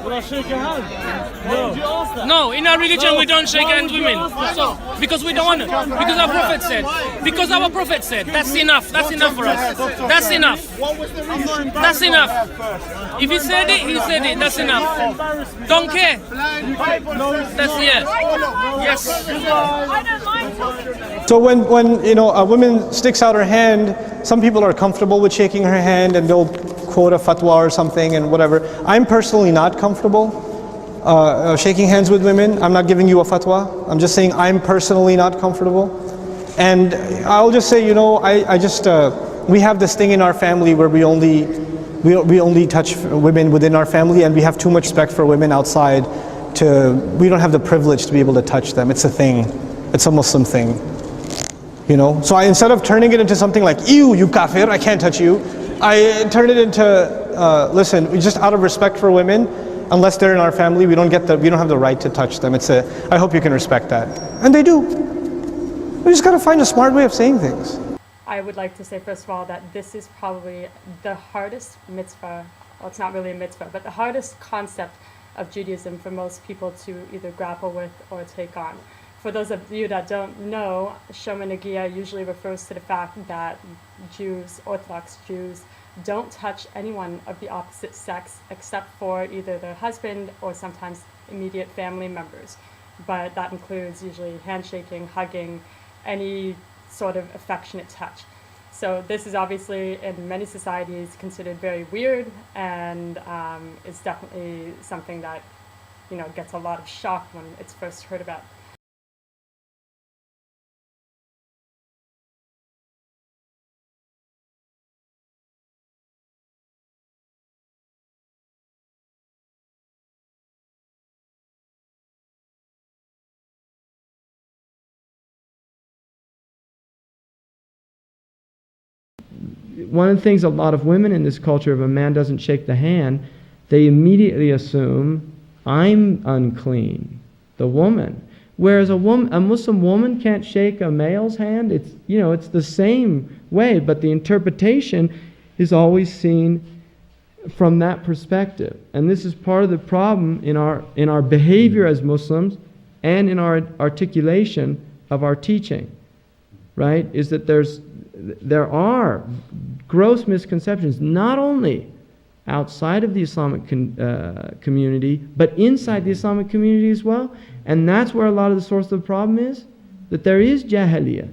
Will I shake your hand? No. Did you ask that? No, in our religion we don't shake hands would you women. ask that? So because we don't want to. Because our prophet said. Because our prophet said. That's enough. That's enough for us. That's enough. That's enough. If he said it, he said it. That's enough. Don't care. That's it. Yes. I don't mind. So when you know a woman sticks out her hand, some people are comfortable with shaking her hand and they'll quote a fatwa or something and whatever. I'm personally not comfortable shaking hands with women. I'm not giving you a fatwa. I'm just saying I'm personally not comfortable. And I'll just say, you know, we have this thing in our family where we only touch women within our family, and we have too much respect for women outside. We don't have the privilege to be able to touch them. It's a thing. It's a Muslim thing. You know, so instead of turning it into something like, ew, you kafir, I can't touch you, I turn it into, listen, just out of respect for women, unless they're in our family, we don't have the right to touch them. I hope you can respect that. And they do. We just gotta find a smart way of saying things. I would like to say, first of all, that this is probably the hardest mitzvah, well, it's not really a mitzvah, but the hardest concept of Judaism for most people to either grapple with or take on. For those of you that don't know, Shoma Nagia usually refers to the fact that Jews, Orthodox Jews, don't touch anyone of the opposite sex except for either their husband or sometimes immediate family members. But that includes usually handshaking, hugging, any sort of affectionate touch. So this is obviously in many societies considered very weird, and it's definitely something that, you know, gets a lot of shock when it's first heard about. One of the things a lot of women in this culture, if a man doesn't shake the hand, they immediately assume, I'm unclean, the woman. Whereas a Muslim woman can't shake a male's hand. It's, you know, it's the same way, but the interpretation is always seen from that perspective. And this is part of the problem in our behavior as Muslims and in our articulation of our teaching, right? Is that there are gross misconceptions, not only outside of the Islamic community, but inside the Islamic community as well. And that's where a lot of the source of the problem is, that there is jahiliyyah.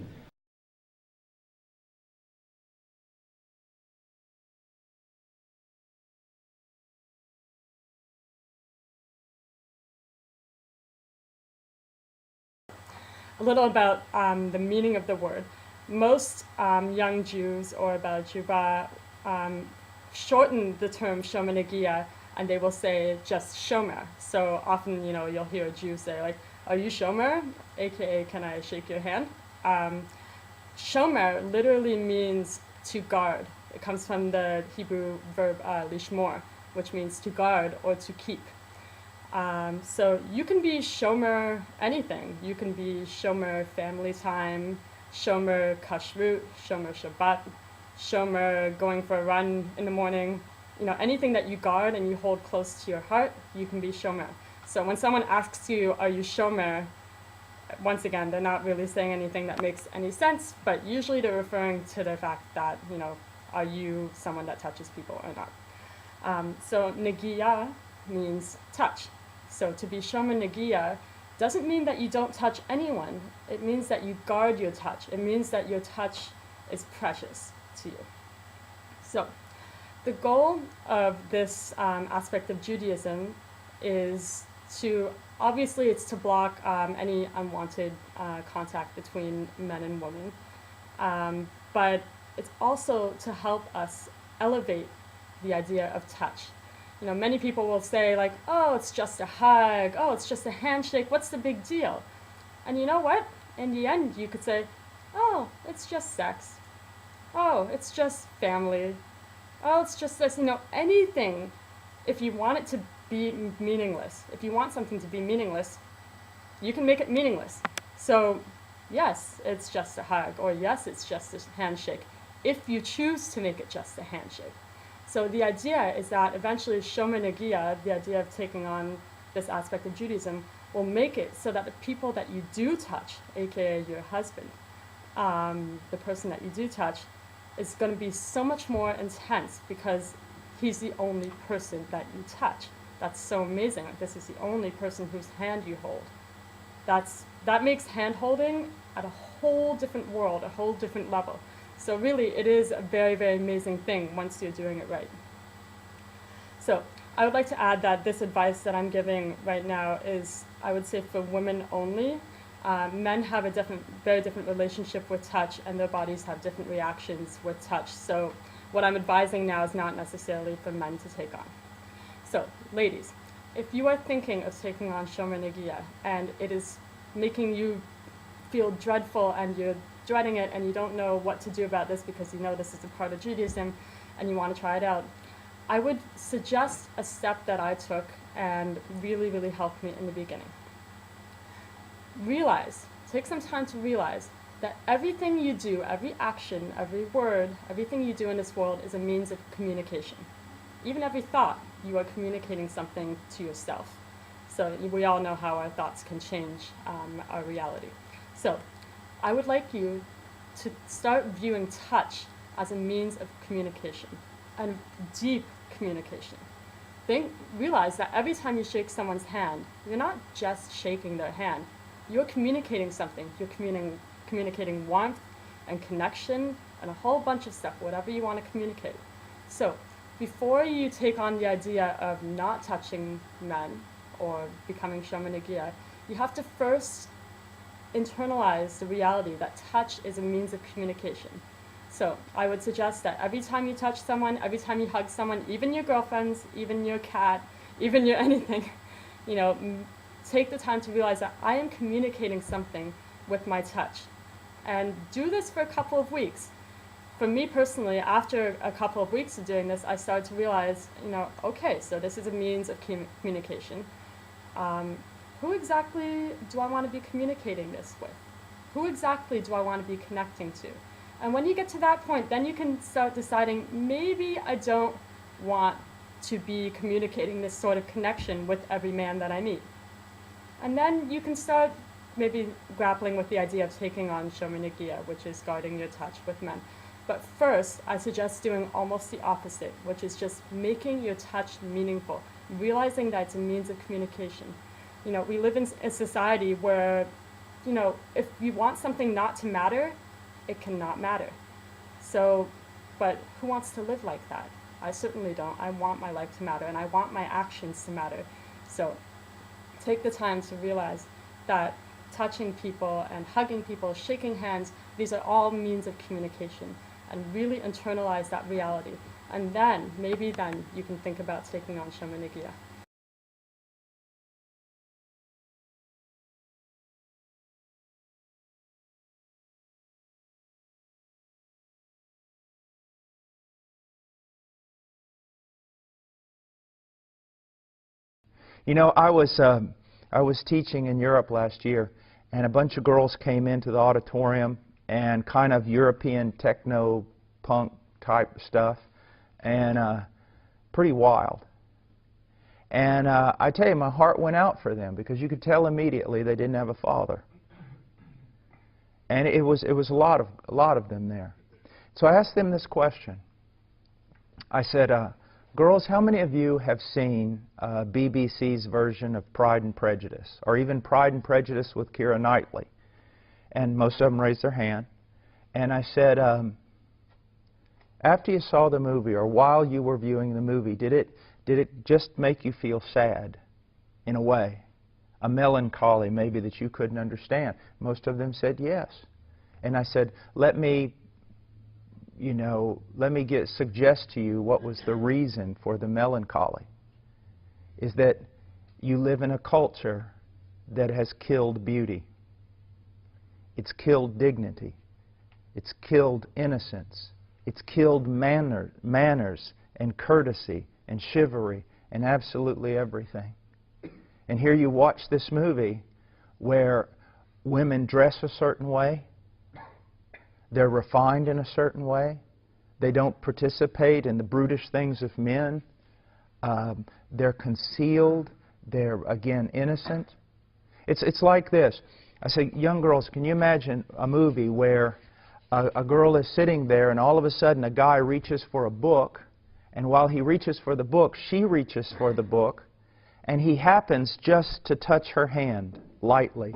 A little about the meaning of the word. Most young Jews or Bal Juba shorten the term Shoma Nagia, and they will say just Shomer. So often, you know, you'll hear a Jew say, like, are you Shomer? AKA, can I shake your hand? Shomer literally means to guard. It comes from the Hebrew verb lishmor, which means to guard or to keep. So you can be Shomer anything. You can be Shomer family time, Shomer kashrut, Shomer Shabbat, Shomer going for a run in the morning. You know, anything that you guard and you hold close to your heart, you can be Shomer. So when someone asks you, are you Shomer? Once again, they're not really saying anything that makes any sense, but usually they're referring to the fact that, you know, are you someone that touches people or not? So Nagiya means touch. So to be Shoma Nagiya doesn't mean that you don't touch anyone. It means that you guard your touch. It means that your touch is precious to you. So the goal of this aspect of Judaism is to, obviously it's to block any unwanted contact between men and women, but it's also to help us elevate the idea of touch. You know, many people will say, like, oh, it's just a hug, oh, it's just a handshake, what's the big deal? And you know what? In the end, you could say, oh, it's just sex. Oh, it's just family. Oh, it's just this, you know, anything. If you want it to be meaningless, if you want something to be meaningless, you can make it meaningless. So, yes, it's just a hug, or yes, it's just a handshake, if you choose to make it just a handshake. So the idea is that eventually Shomer Negia, the idea of taking on this aspect of Judaism, will make it so that the people that you do touch, aka your husband, the person that you do touch, is going to be so much more intense because he's the only person that you touch. That's so amazing. This is the only person whose hand you hold. That makes hand holding at a whole different world, a whole different level. So really, it is a very, very amazing thing once you're doing it right. So I would like to add that this advice that I'm giving right now is, I would say, for women only. Men have a very different relationship with touch, and their bodies have different reactions with touch. So what I'm advising now is not necessarily for men to take on. So, ladies, if you are thinking of taking on Shomer Negia and it is making you feel dreadful and you're dreading it and you don't know what to do about this because you know this is a part of Judaism and you want to try it out, I would suggest a step that I took and really, really helped me in the beginning. Take some time to realize that everything you do, every action, every word, everything you do in this world is a means of communication. Even every thought, you are communicating something to yourself. So we all know how our thoughts can change our reality. So I would like you to start viewing touch as a means of communication, and deep communication. Realize that every time you shake someone's hand, you're not just shaking their hand, you're communicating something. You're communicating warmth and connection and a whole bunch of stuff, whatever you want to communicate. So before you take on the idea of not touching men or becoming Shomer Negia, you have to first internalize the reality that touch is a means of communication. So I would suggest that every time you touch someone, every time you hug someone, even your girlfriends, even your cat, even your anything, take the time to realize that I am communicating something with my touch. And do this for a couple of weeks. For me personally, after a couple of weeks of doing this, I started to realize, okay, so this is a means of communication. Who exactly do I want to be communicating this with? Who exactly do I want to be connecting to? And when you get to that point, then you can start deciding, maybe I don't want to be communicating this sort of connection with every man that I meet. And then you can start maybe grappling with the idea of taking on Shomer Negia, which is guarding your touch with men. But first, I suggest doing almost the opposite, which is just making your touch meaningful, realizing that it's a means of communication. We live in a society where, if you want something not to matter, it cannot matter. So, but who wants to live like that? I certainly don't. I want my life to matter, and I want my actions to matter. So take the time to realize that touching people and hugging people, shaking hands, these are all means of communication, and really internalize that reality. And then, maybe then, you can think about taking on Shomer Negia. I was teaching in Europe last year, and a bunch of girls came into the auditorium and kind of European techno punk type stuff, and pretty wild. And I tell you, my heart went out for them because you could tell immediately they didn't have a father. And it was a lot of them there. So I asked them this question. I said, girls, how many of you have seen BBC's version of Pride and Prejudice, or even Pride and Prejudice with Keira Knightley? And most of them raised their hand. And I said, after you saw the movie, or while you were viewing the movie, did it just make you feel sad, in a way? A melancholy, maybe, that you couldn't understand? Most of them said yes. And I said, let me suggest to you what was the reason for the melancholy. Is that you live in a culture that has killed beauty. It's killed dignity. It's killed innocence. It's killed manners and courtesy and chivalry and absolutely everything. And here you watch this movie where women dress a certain way, they're refined in a certain way, They don't participate in the brutish things of men. They're concealed. They're, again, innocent. It's like this. I say, young girls, can you imagine a movie where a girl is sitting there and all of a sudden a guy reaches for a book, and while he reaches for the book, she reaches for the book, and he happens just to touch her hand lightly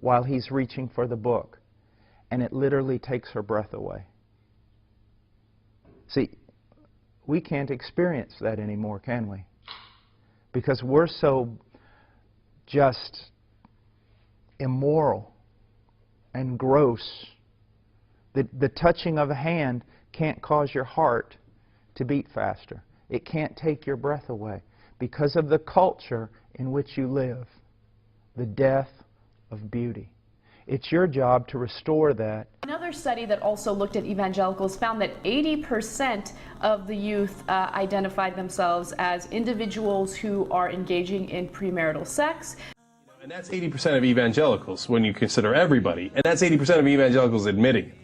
while he's reaching for the book, and it literally takes her breath away. See, we can't experience that anymore, can we? Because we're so just immoral and gross that the touching of a hand can't cause your heart to beat faster. It can't take your breath away because of the culture in which you live, the death of beauty. It's your job to restore that. Another study that also looked at evangelicals found that 80% of the youth identified themselves as individuals who are engaging in premarital sex. And that's 80% of evangelicals when you consider everybody. And that's 80% of evangelicals admitting it.